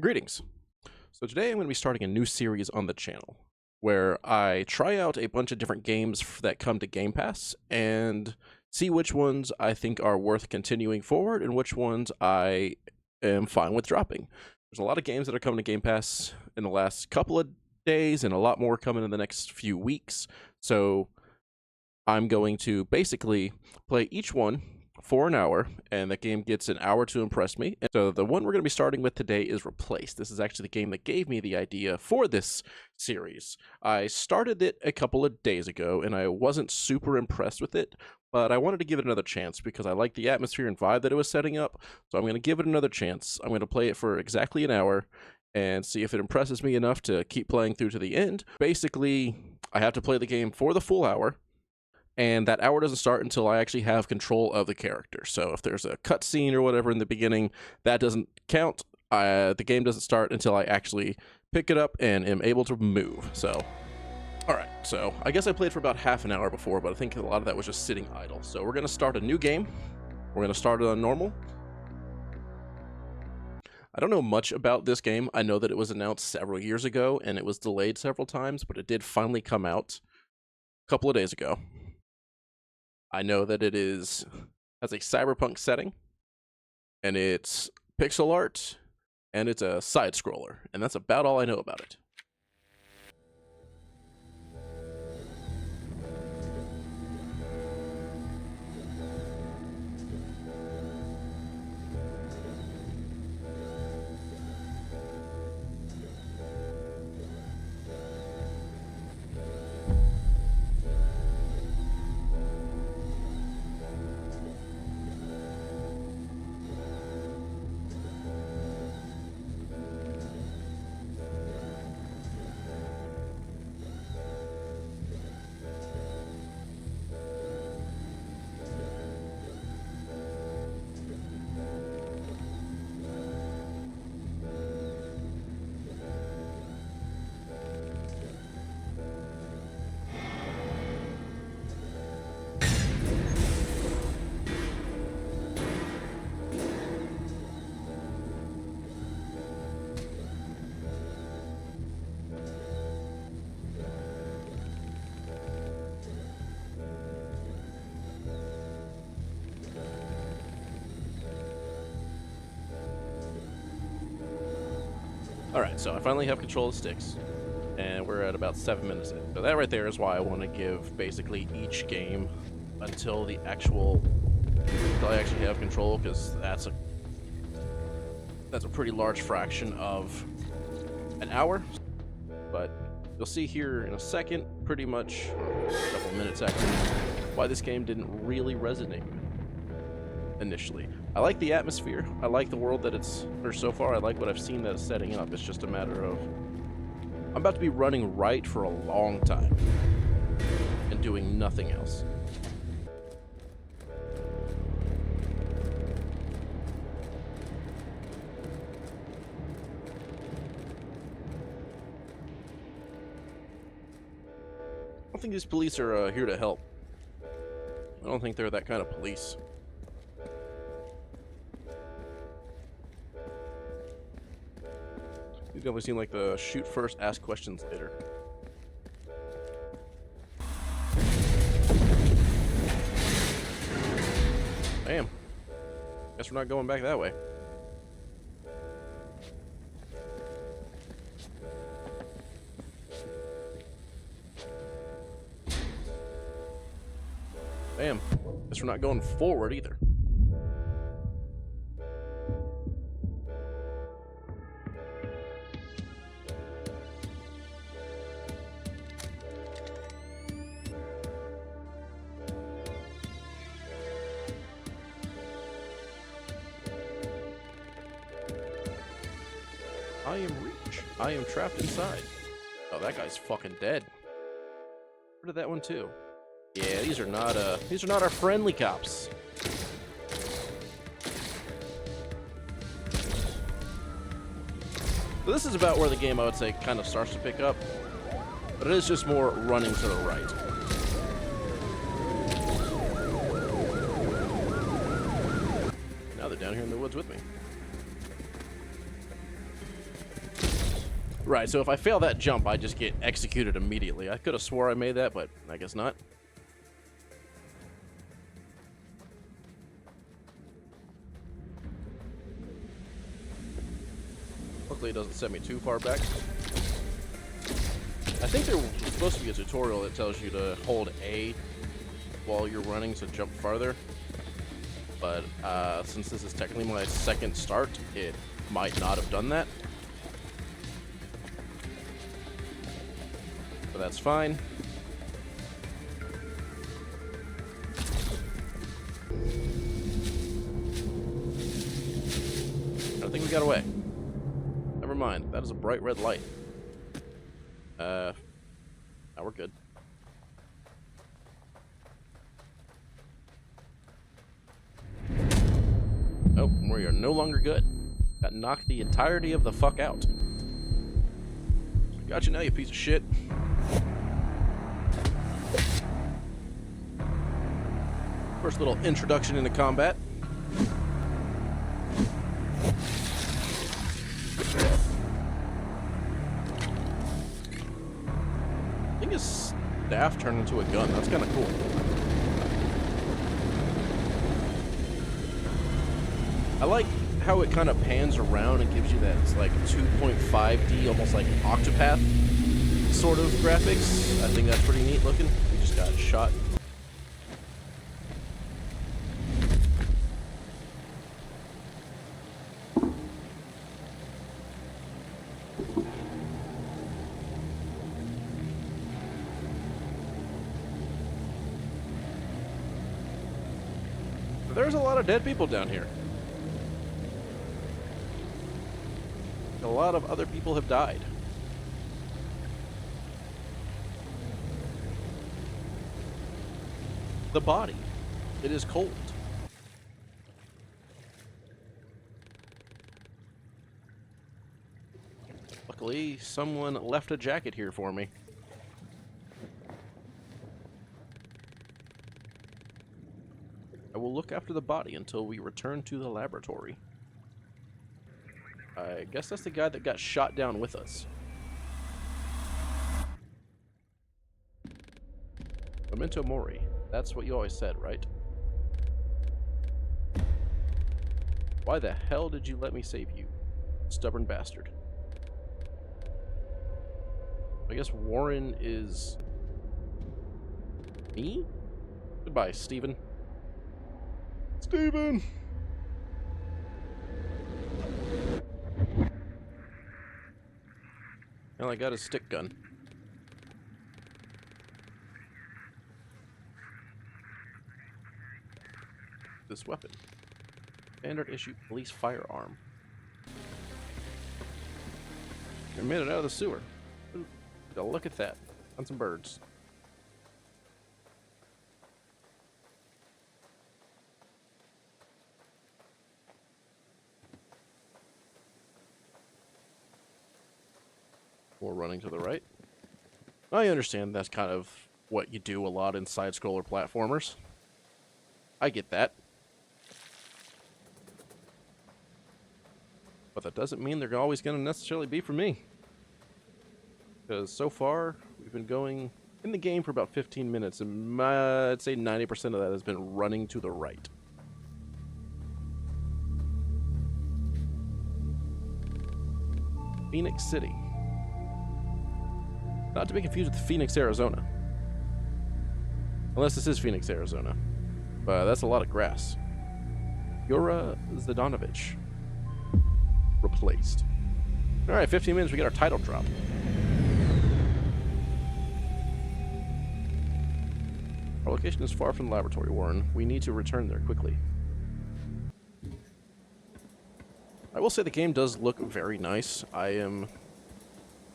Greetings. So today I'm going to be starting a new series on the channel where I try out a bunch of different games that come to Game Pass and see which ones I think are worth continuing forward and which ones I am fine with dropping. There's a lot of games that are coming to Game Pass in the last couple of days and a lot more coming in the next few weeks. So I'm going to basically play each one for an hour, and that game gets an hour to impress me. And so the one we're going to be starting with today is Replaced. This is actually the game that gave me the idea for this series. I started it a couple of days ago, and I wasn't super impressed with it, but I wanted to give it another chance because I like the atmosphere and vibe that it was setting up, so I'm going to give it another chance. I'm going to play it for exactly an hour and see if it impresses me enough to keep playing through to the end. Basically, I have to play the game for the full hour, and that hour doesn't start until I actually have control of the character. So if there's a cutscene or whatever in the beginning, that doesn't count. The game doesn't start until I actually pick it up and am able to move. So, all right. So I guess I played for about half an hour before, but I think a lot of that was just sitting idle. So we're going to start a new game. We're going to start it on normal. I don't know much about this game. I know that it was announced several years ago and it was delayed several times, but it did finally come out a couple of days ago. I know that it has a cyberpunk setting, and it's pixel art, and it's a side scroller, and that's about all I know about it. Alright, so I finally have control of the sticks, and we're at about 7 minutes in. So that right there is why I want to give basically each game until I actually have control, because that's a pretty large fraction of an hour. But you'll see here in a second, pretty much, a couple of minutes actually, why this game didn't really resonate initially. I like the atmosphere, I like the world that so far I like what I've seen that it's setting up. It's just a matter of, I'm about to be running right for a long time and doing nothing else. I don't think these police are here to help. I don't think they're that kind of police. These definitely seem like the shoot first, ask questions later. Damn. Guess we're not going back that way. Damn. Guess we're not going forward either. I am Reach. I am trapped inside. Oh, that guy's fucking dead. Where did that one too? Yeah, these are not our friendly cops. So this is about where the game, I would say, kind of starts to pick up, but it is just more running to the right. Now they're down here in the woods with me. Right, so if I fail that jump, I just get executed immediately. I could have swore I made that, but I guess not. Luckily, it doesn't set me too far back. I think there's supposed to be a tutorial that tells you to hold A while you're running to jump farther. But since this is technically my second start, it might not have done that. But that's fine. I think we got away. Never mind. That is a bright red light. Now we're good. Oh, we are no longer good. Got knocked the entirety of the fuck out. Got you now, you piece of shit. First little introduction into combat. I think his staff turned into a gun. That's kind of cool. I like how it kind of pans around and gives you that like 2.5D, almost like Octopath sort of graphics. I think that's pretty neat looking. We just got shot. There's a lot of dead people down here. A lot of other people have died. The body. It is cold. Luckily, someone left a jacket here for me. I will look after the body until we return to the laboratory. I guess that's the guy that got shot down with us. Memento Mori. That's what you always said, right? Why the hell did you let me save you? Stubborn bastard. I guess Warren is... me? Goodbye, Steven. Steven! Well, I got his stick gun. This weapon. Standard issue police firearm. I made it out of the sewer. Ooh, look at that. On some birds. Or running to the right. I understand that's kind of what you do a lot in side-scroller platformers. I get that. But that doesn't mean they're always going to necessarily be for me. Because so far, we've been going in the game for about 15 minutes, and I'd say 90% of that has been running to the right. Phoenix City. Not to be confused with Phoenix, Arizona. Unless this is Phoenix, Arizona. But that's a lot of grass. Yura Zdanovich. Replaced. Alright, 15 minutes, we get our title drop. Our location is far from the laboratory, Warren. We need to return there quickly. I will say the game does look very nice. I am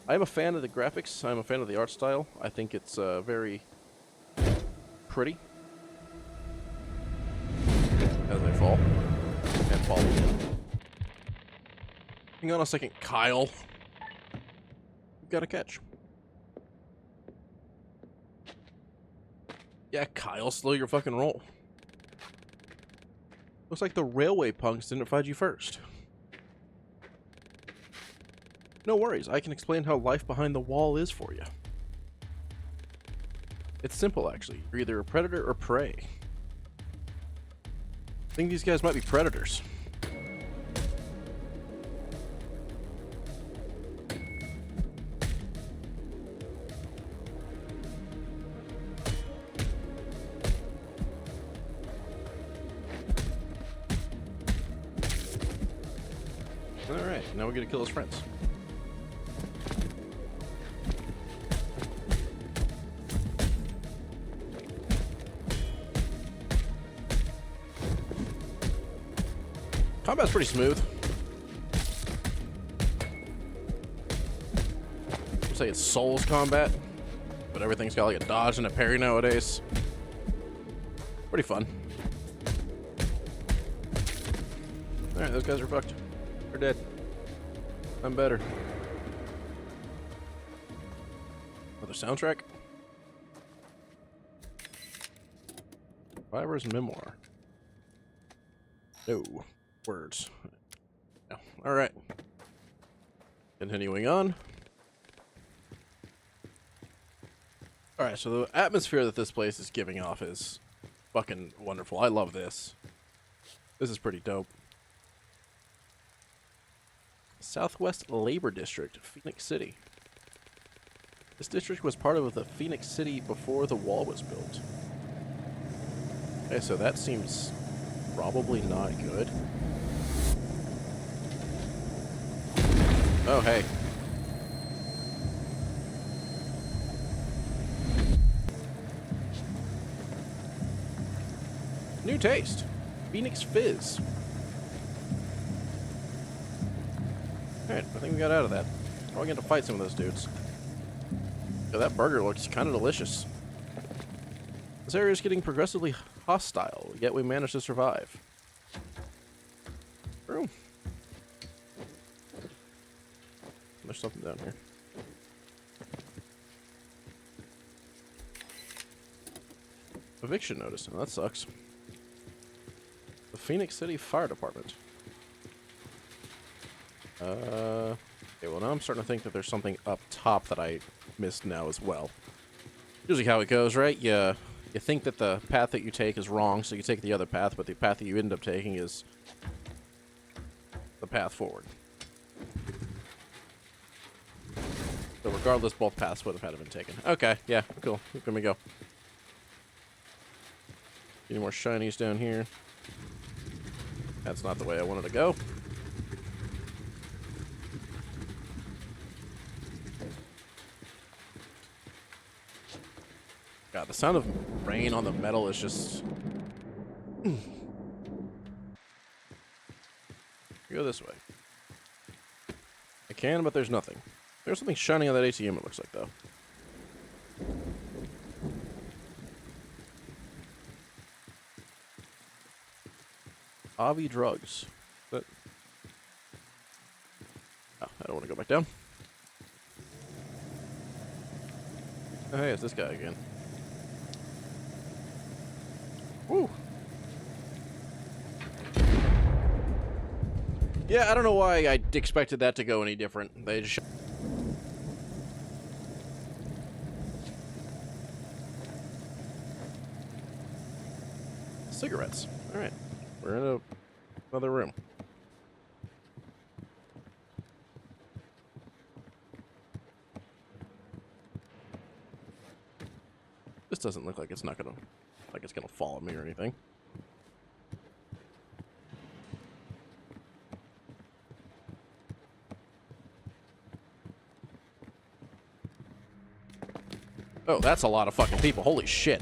a fan of the graphics. I'm a fan of the art style. I think it's very pretty. As I fall. And fall again. Hang on a second, Kyle. We've got a catch. Yeah, Kyle, slow your fucking roll. Looks like the railway punks didn't find you first. No worries, I can explain how life behind the wall is for you. It's simple, actually. You're either a predator or prey. I think these guys might be predators. Alright, now we gotta kill his friends. Combat's pretty smooth. I'd say it's Souls combat, but everything's got like a dodge and a parry nowadays. Pretty fun. Alright, those guys are fucked. They're dead. I'm better. Another soundtrack. Survivor's Memoir. No. Words. No. Alright. Continuing on. Alright, so the atmosphere that this place is giving off is fucking wonderful. I love this. This is pretty dope. Southwest Labor District, Phoenix City. This district was part of the Phoenix City before the wall was built. Okay, so that seems probably not good. Oh, hey. New taste. Phoenix Fizz. Alright, I think we got out of that. Now we're going to fight some of those dudes. Yeah, that burger looks kind of delicious. This area is getting progressively hostile, yet we managed to survive. Room. There's something down here. Eviction notice. Oh, that sucks. The Phoenix City Fire Department. Okay, well now I'm starting to think that there's something up top that I missed now as well. Usually how it goes, right? You think that the path that you take is wrong, so you take the other path, but the path that you end up taking is the path forward. So regardless, both paths would have had to been taken. Okay, yeah, cool. Here we go. Any more shinies down here? That's not the way I wanted to go. God, the sound of rain on the metal is just... Go this way. I can, but there's nothing. There's something shining on that ATM, it looks like, though. Avi Drugs. But... Oh, I don't want to go back down. Oh, hey, it's this guy again. Woo! Yeah, I don't know why I expected that to go any different. They just... Cigarettes. Alright. We're in another room. This doesn't look like it's not gonna... like it's gonna follow me or anything. Oh, that's a lot of fucking people. Holy shit.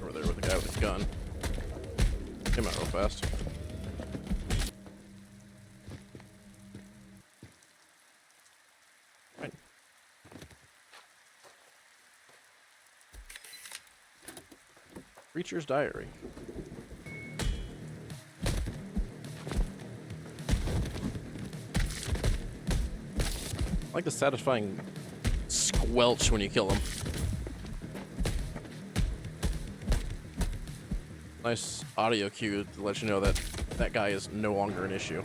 Over there with the guy with his gun. Came out real fast. Right. Preacher's Diary. I like the satisfying squelch when you kill him. Nice audio cue to let you know that that guy is no longer an issue.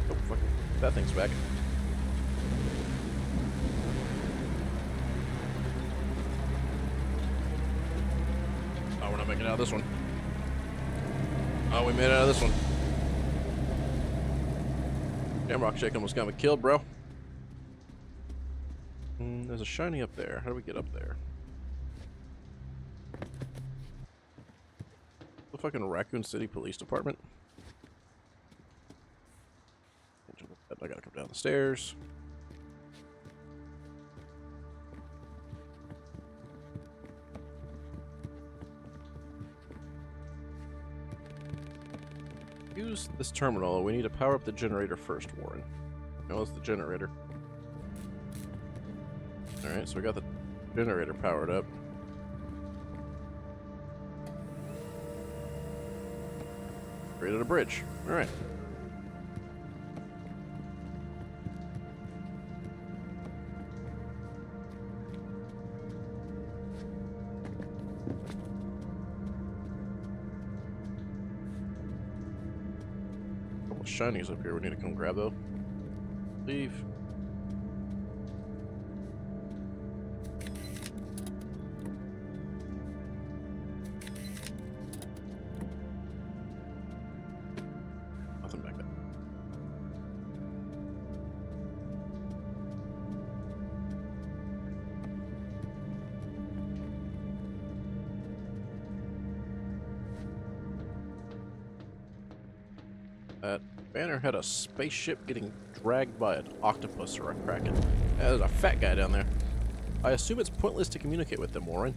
Oh, fuck. That thing's back. Oh, we're not making it out of this one. Oh, we made it out of this one. Damn, Rock Shake almost got me killed, bro. There's a shiny up there. How do we get up there? The fucking Raccoon City Police Department. I gotta come down the stairs. Use this terminal. We need to power up the generator first, Warren. No, it's the generator. Alright, so we got the generator powered up. Created a bridge. Alright. Couple of shinies up here we need to come grab though. Leave. Nothing back there. That banner had a spaceship getting dragged by an octopus or a kraken. There's a fat guy down there. I assume it's pointless to communicate with them, Warren.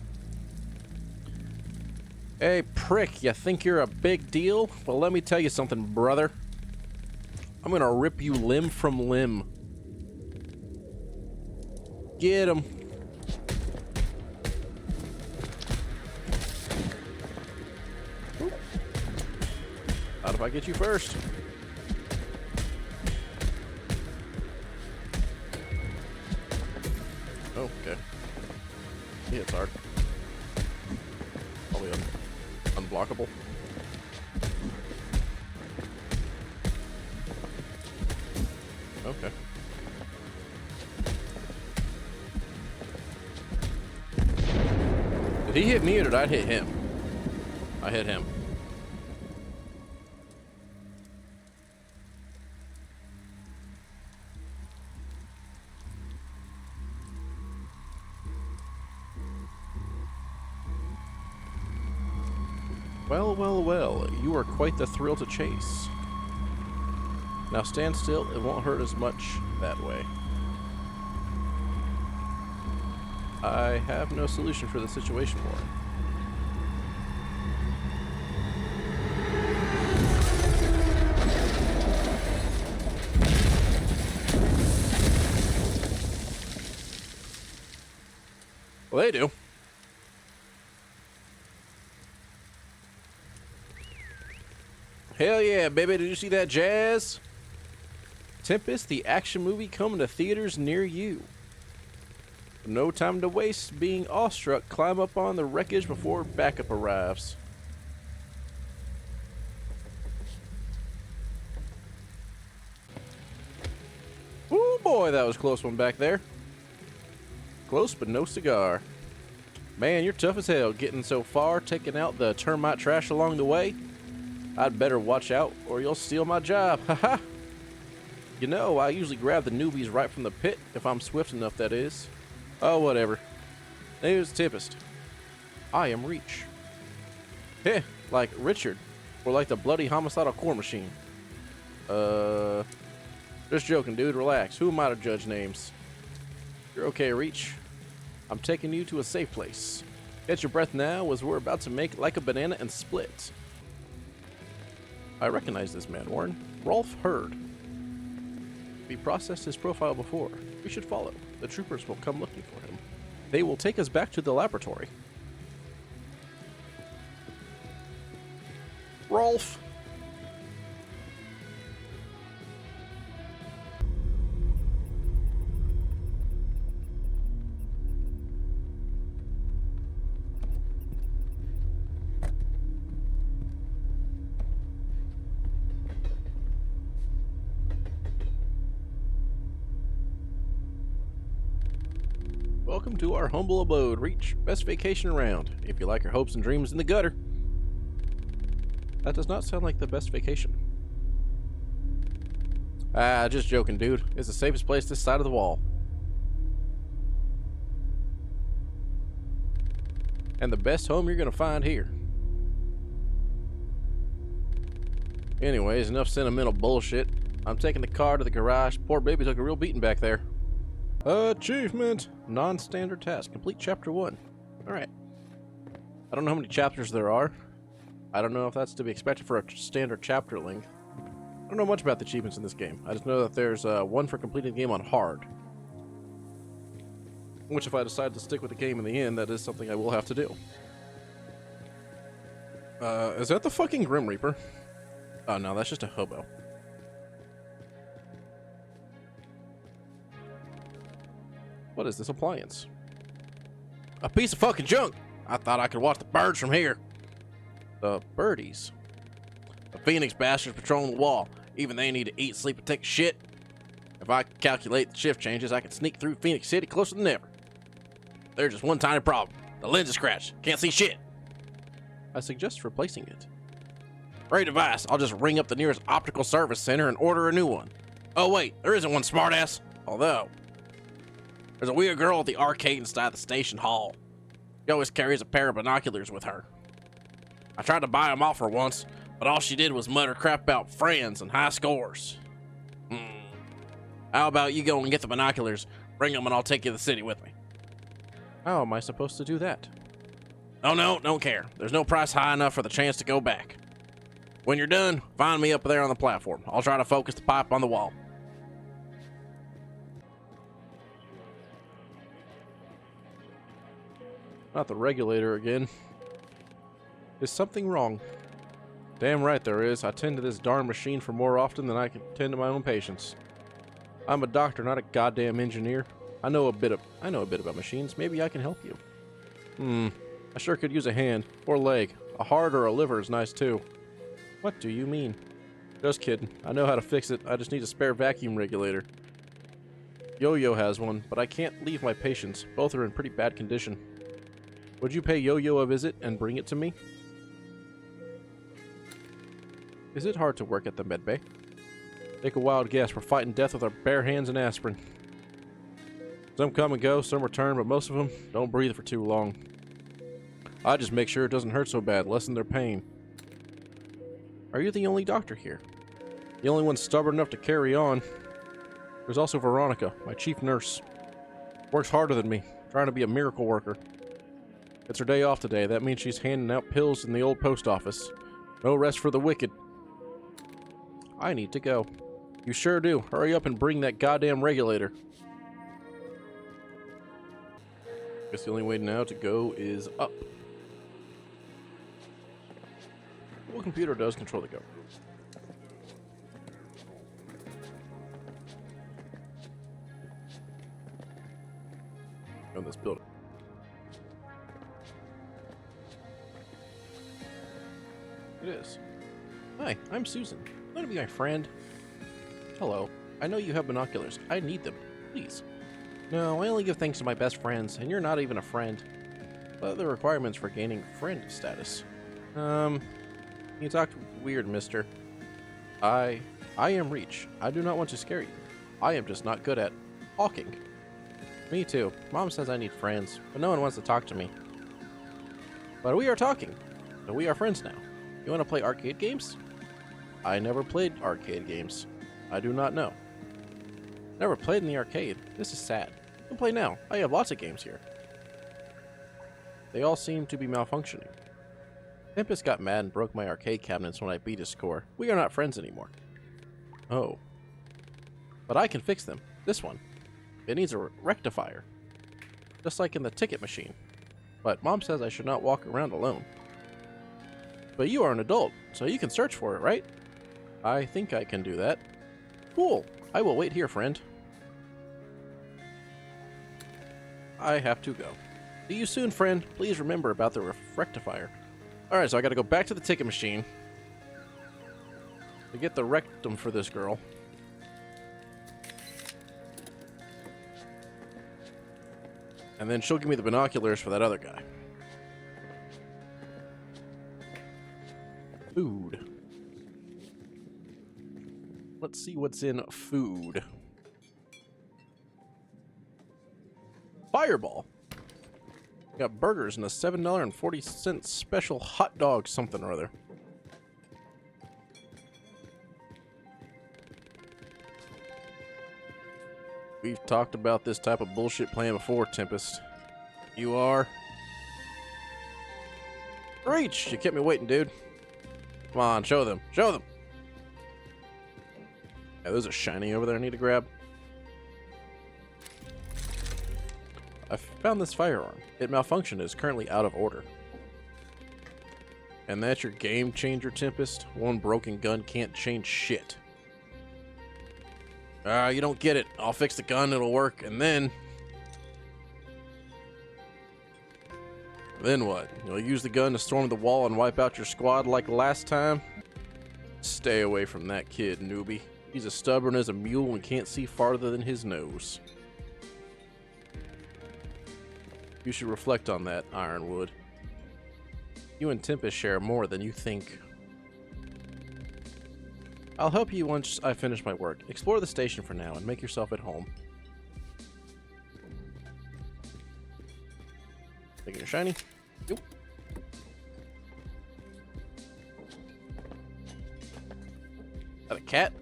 Hey, prick, you think you're a big deal? Well, let me tell you something, brother. I'm gonna rip you limb from limb. Get him. Not if I get you first. Oh, okay. He hits hard. Probably unblockable. Okay. Did he hit me or did I hit him? I hit him. Well, well, well, you are quite the thrill to chase. Now stand still, it won't hurt as much that way. I have no solution for the situation, Warren. Well, they do. Hell yeah, baby, did you see that jazz? Tempest, the action movie coming to theaters near you. No time to waste being awestruck, climb up on the wreckage before backup arrives. Ooh boy, that was a close one back there. Close but no cigar. Man, you're tough as hell getting so far, taking out the termite trash along the way. I'd better watch out or you'll steal my job, haha. You know, I usually grab the newbies right from the pit, if I'm swift enough, that is. Oh, whatever. Name's Tempest. I am Reach. Heh, like Richard, or like the bloody homicidal core machine. Just joking, dude, relax. Who am I to judge names? You're okay, Reach. I'm taking you to a safe place. Catch your breath now, as we're about to make like a banana and split. I recognize this man, Warren. Rolf Hurd. We processed his profile before. We should follow. The troopers will come looking for him. They will take us back to the laboratory. Rolf! welcome to our humble abode. Reach, best vacation around. If you like your hopes and dreams in the gutter. That does not sound like the best vacation. Ah, just joking, dude. It's the safest place this side of the wall. And the best home you're gonna find here. Anyways, enough sentimental bullshit. I'm taking the car to the garage. Poor baby took a real beating back there. Achievement! Non-standard task. Complete chapter 1. Alright. I don't know how many chapters there are. I don't know if that's to be expected for a standard chapter length. I don't know much about the achievements in this game. I just know that there's one for completing the game on hard. Which, if I decide to stick with the game in the end, that is something I will have to do. Is that the fucking Grim Reaper? Oh no, that's just a hobo. What is this appliance? A piece of fucking junk! I thought I could watch the birds from here. The birdies. The Phoenix bastards patrolling the wall. Even they need to eat, sleep, and take a shit. If I calculate the shift changes, I can sneak through Phoenix City closer than ever. There's just one tiny problem. The lens is scratched. Can't see shit. I suggest replacing it. Great advice. I'll just ring up the nearest optical service center and order a new one. Oh wait, there isn't one, smartass. Although, there's a weird girl at the arcade inside the station hall. She always carries a pair of binoculars with her. I tried to buy them off her once, but all she did was mutter crap about friends and high scores. How about you go and get the binoculars, bring them, and I'll take you to the city with me. How am I supposed to do that? Oh no, don't care. There's no price high enough for the chance to go back. When you're done, find me up there on the platform. I'll try to focus the pipe on the wall. Not the regulator again. Is something wrong? Damn right there is. I tend to this darn machine for more often than I can tend to my own patients. I'm a doctor, not a goddamn engineer. I know a bit about machines. Maybe I can help you. I sure could use a hand or leg. A heart or a liver is nice too. What do you mean? Just kidding. I know how to fix it. I just need a spare vacuum regulator. Yo-Yo has one, but I can't leave my patients. Both are in pretty bad condition. Would you pay Yo-Yo a visit and bring it to me? Is it hard to work at the medbay? Take a wild guess. We're fighting death with our bare hands and aspirin. Some come and go, some return, but most of them don't breathe for too long. I just make sure it doesn't hurt so bad, lessen their pain. Are you the only doctor here? The only one stubborn enough to carry on. There's also Veronica, my chief nurse. Works harder than me, trying to be a miracle worker. It's her day off today. That means she's handing out pills in the old post office. No rest for the wicked. I need to go. You sure do. Hurry up and bring that goddamn regulator. Guess the only way now to go is up. What computer does control the go? On this building. It is. Hi, I'm Susan. Want to be my friend? Hello. I know you have binoculars. I need them. Please. No, I only give thanks to my best friends, and you're not even a friend. What are the requirements for gaining friend status? You talk weird, mister. I am Reach. I do not want to scare you. I am just not good at talking. Me too. Mom says I need friends, but no one wants to talk to me. But we are talking, so we are friends now. You want to play arcade games? I never played arcade games. I do not know. Never played in the arcade. This is sad. You can play now. I have lots of games here. They all seem to be malfunctioning. Tempest got mad and broke my arcade cabinets when I beat his score. We are not friends anymore. Oh. But I can fix them. This one. It needs a rectifier. Just like in the ticket machine. But Mom says I should not walk around alone. But you are an adult, so you can search for it, right? I think I can do that. Cool. I will wait here, friend. I have to go. See you soon, friend. Please remember about the rectifier. Alright, so I gotta go back to the ticket machine to get the rectum for this girl. And then she'll give me the binoculars for that other guy. Food. Let's see what's in food. Fireball. Got burgers and a $7.40 special hot dog something or other. We've talked about this type of bullshit plan before, Tempest. You are. Reach! You kept me waiting, dude. Come on, show them. Show them! Yeah, there's a shiny over there I need to grab. I found this firearm. It malfunctioned and is currently out of order. And that's your game changer, Tempest? One broken gun can't change shit. You don't get it. I'll fix the gun, it'll work, and then... Then what? You'll use the gun to storm the wall and wipe out your squad like last time? Stay away from that kid, newbie. He's as stubborn as a mule and can't see farther than his nose. You should reflect on that, Ironwood. You and Tempest share more than you think. I'll help you once I finish my work. Explore the station for now and make yourself at home. Taking a shiny. Yep. Got a cat?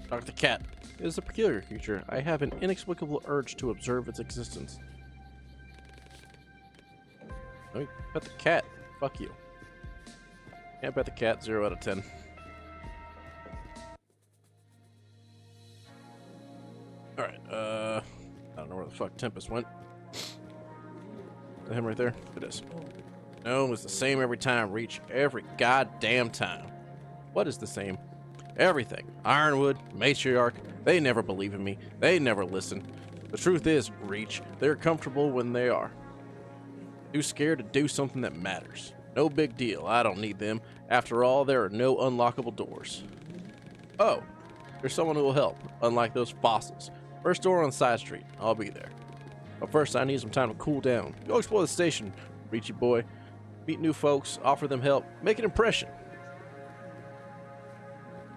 Talk to the cat. It is a peculiar creature. I have an inexplicable urge to observe its existence. Let me pet the cat. Fuck you. Can't pet the cat. 0 out of 10. Alright, I don't know where the fuck Tempest went. Is that him right there? It is. No, it's the same every time, Reach. Every goddamn time. What is the same? Everything. Ironwood, Matriarch, they never believe in me. They never listen. The truth is, Reach, they're comfortable when they are. Too scared to do something that matters. No big deal, I don't need them. After all, there are no unlockable doors. Oh, there's someone who will help, unlike those fossils. First door on side street, I'll be there. But first, I need some time to cool down. Go explore the station, Reachy boy. Meet new folks, offer them help, make an impression.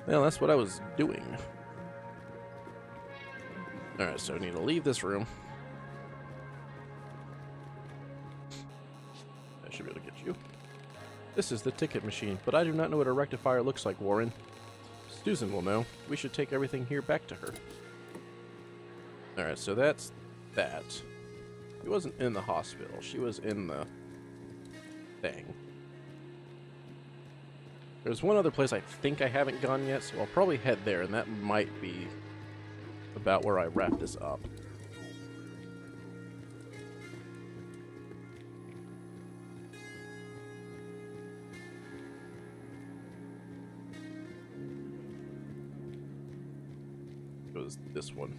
Well, that's what I was doing. Alright, so I need to leave this room. I should be able to get you. This is the ticket machine, but I do not know what a rectifier looks like, Warren. Susan will know. We should take everything here back to her. Alright, so that's that. She wasn't in the hospital. She was in the thing. There's one other place I think I haven't gone yet, so I'll probably head there, and that might be about where I wrap this up. It was this one.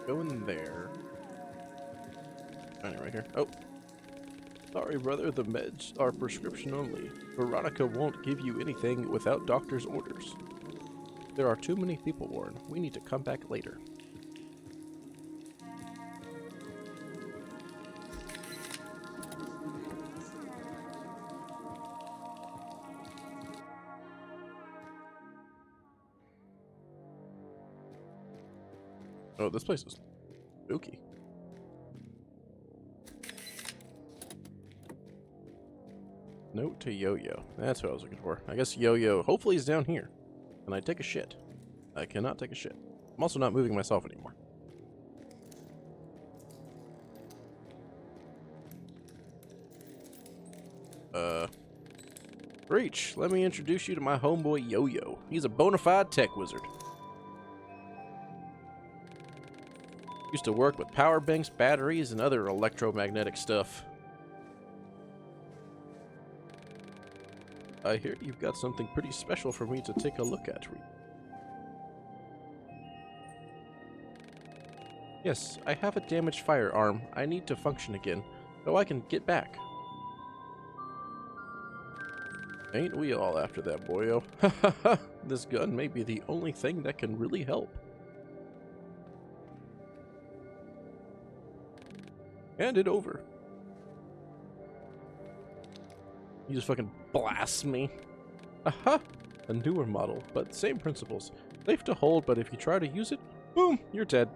Go in there. Right here. Oh. Sorry, brother. The meds are prescription only. Veronica won't give you anything without doctor's orders. There are too many people, Warren. We need to come back later. Oh, this place is spooky. Note to Yo-Yo. That's what I was looking for. I guess Yo-Yo hopefully is down here. Can I take a shit? I cannot take a shit. I'm also not moving myself anymore. Reach, let me introduce you to my homeboy Yo-Yo. He's a bona fide tech wizard. Used to work with power banks, batteries, and other electromagnetic stuff. I hear you've got something pretty special for me to take a look at. Yes, I have a damaged firearm. I need to function again, so I can get back. Ain't we all after that, boyo? This gun may be the only thing that can really help. Hand it over. You just fucking blast me. Aha! A newer model, but same principles. Safe to hold, but if you try to use it, boom, you're dead.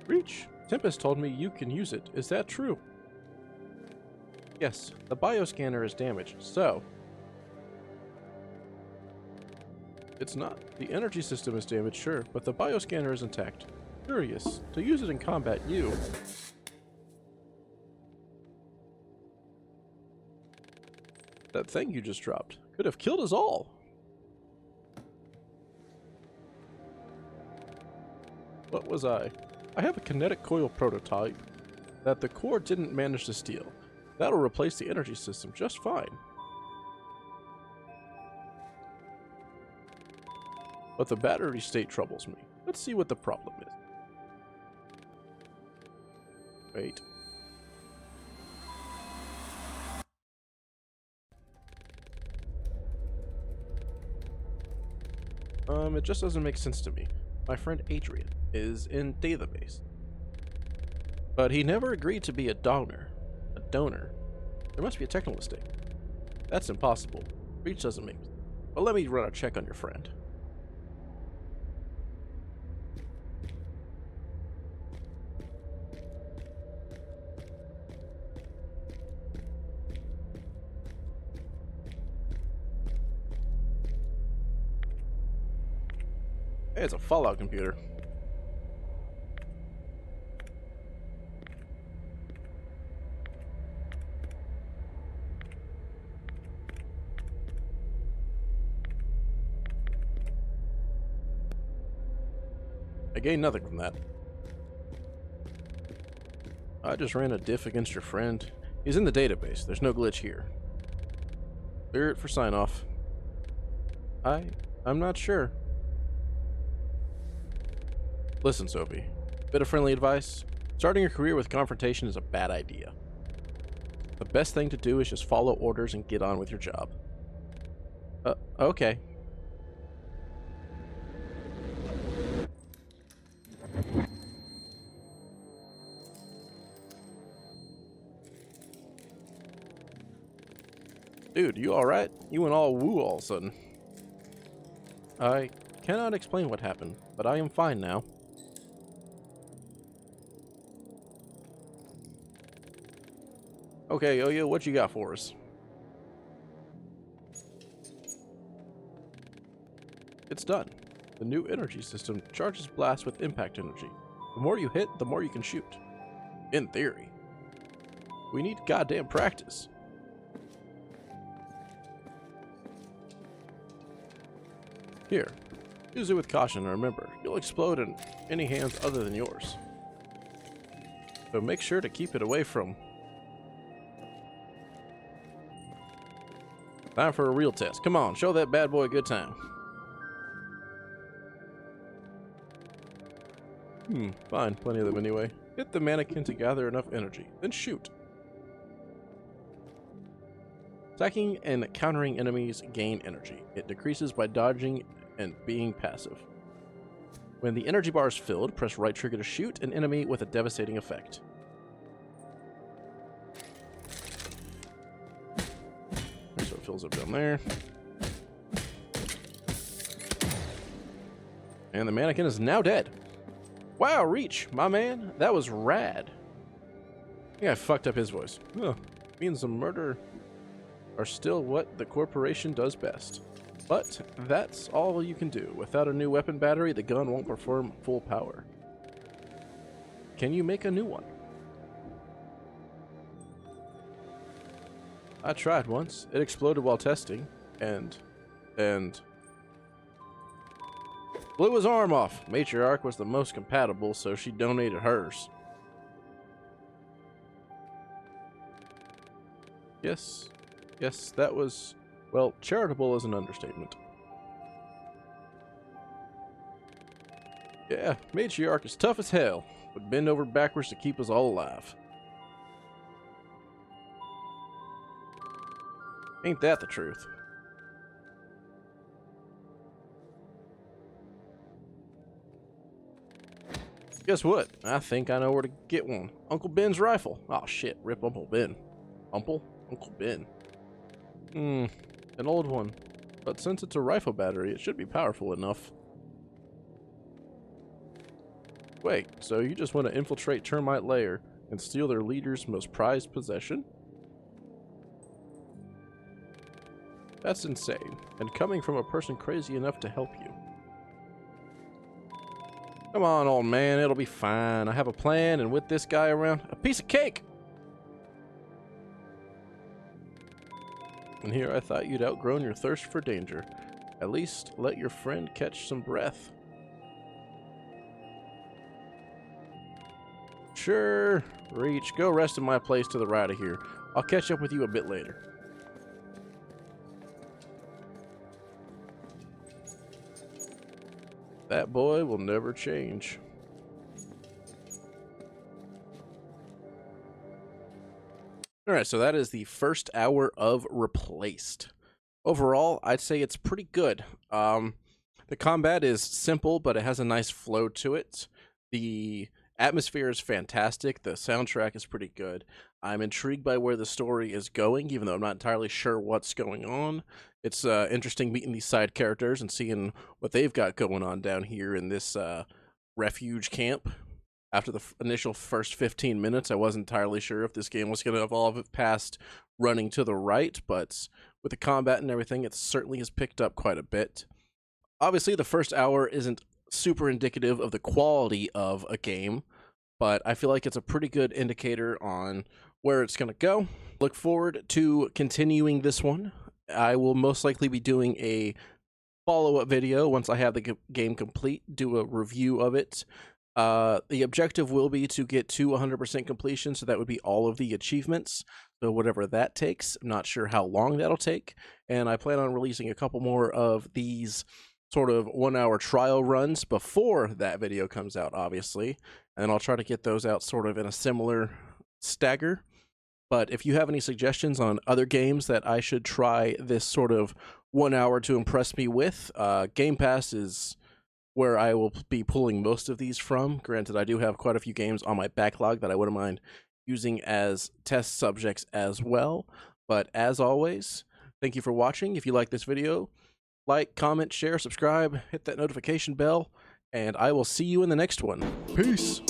Reach. Tempest told me you can use it. Is that true? Yes, the bioscanner is damaged, so... It's not. The energy system is damaged, sure, but the bioscanner is intact. Curious. To use it in combat, you... That thing you just dropped could have killed us all. What was I? I have a kinetic coil prototype that the core didn't manage to steal. That'll replace the energy system just fine. But the battery state troubles me. Let's see what the problem is. Wait. It just doesn't make sense to me. My friend Adrian is in database, but he never agreed to be a donor. A donor. There must be a technical mistake. That's impossible. Reach doesn't make sense. But let me run a check on your friend. Hey, it's a Fallout computer. I gained nothing from that. I just ran a diff against your friend. He's in the database. There's no glitch here. Clear it for sign-off. I'm not sure. Listen, Sophie. Bit of friendly advice. Starting your career with confrontation is a bad idea. The best thing to do is just follow orders and get on with your job. Okay. Dude, you alright? You went all woo all of a sudden. I cannot explain what happened, but I am fine now. Okay, Yo-Yo, what you got for us? It's done. The new energy system charges blasts with impact energy. The more you hit, the more you can shoot. In theory. We need goddamn practice. Here, use it with caution and remember, you'll explode in any hands other than yours. So make sure to keep it away from... Time for a real test. Come on, show that bad boy a good time. Fine. Plenty of them anyway. Hit the mannequin to gather enough energy, then shoot. Attacking and countering enemies gain energy. It decreases by dodging and being passive. When the energy bar is filled, press right trigger to shoot an enemy with a devastating effect. So it fills up down there. And the mannequin is now dead. Wow, Reach, my man, that was rad. I think I fucked up his voice. Means the murder are still what the corporation does best. But that's all you can do. Without a new weapon battery, the gun won't perform full power. Can you make a new one? I tried once. It exploded while testing, and blew his arm off. Matriarch was the most compatible, so she donated hers. Yes, that was, well, charitable is an understatement. Yeah, Matriarch is tough as hell, would bend over backwards to keep us all alive. Ain't that the truth? Guess what? I think I know where to get one. Uncle Ben's rifle. Oh shit, rip Uncle Ben. Uncle Ben. An old one. But since it's a rifle battery, it should be powerful enough. Wait, so you just want to infiltrate Termite Lair and steal their leader's most prized possession? That's insane, and coming from a person crazy enough to help you. Come on, old man, it'll be fine. I have a plan, and with this guy around, a piece of cake! And here I thought you'd outgrown your thirst for danger. At least let your friend catch some breath. Sure, Reach, go rest in my place to the right of here. I'll catch up with you a bit later. That boy will never change. Alright, so that is the first hour of Replaced. Overall, I'd say it's pretty good. The combat is simple, but it has a nice flow to it. The atmosphere is fantastic. The soundtrack is pretty good. I'm intrigued by where the story is going, even though I'm not entirely sure what's going on. It's interesting meeting these side characters and seeing what they've got going on down here in this refuge camp. After the initial first 15 minutes, I wasn't entirely sure if this game was going to evolve past running to the right, but with the combat and everything, it certainly has picked up quite a bit. Obviously, the first hour isn't super indicative of the quality of a game, but I feel like it's a pretty good indicator on where it's going to go. Look forward to continuing this one. I will most likely be doing a follow-up video once I have the game complete, do a review of it. The objective will be to get to 100% completion, so that would be all of the achievements. So whatever that takes, I'm not sure how long that'll take, and I plan on releasing a couple more of these sort of 1-hour trial runs before that video comes out, obviously, and I'll try to get those out sort of in a similar stagger. But if you have any suggestions on other games that I should try this sort of 1 hour to impress me with, Game Pass is where I will be pulling most of these from. Granted, I do have quite a few games on my backlog that I wouldn't mind using as test subjects as well. But as always, thank you for watching. If you like this video, like, comment, share, subscribe, hit that notification bell, and I will see you in the next one. Peace!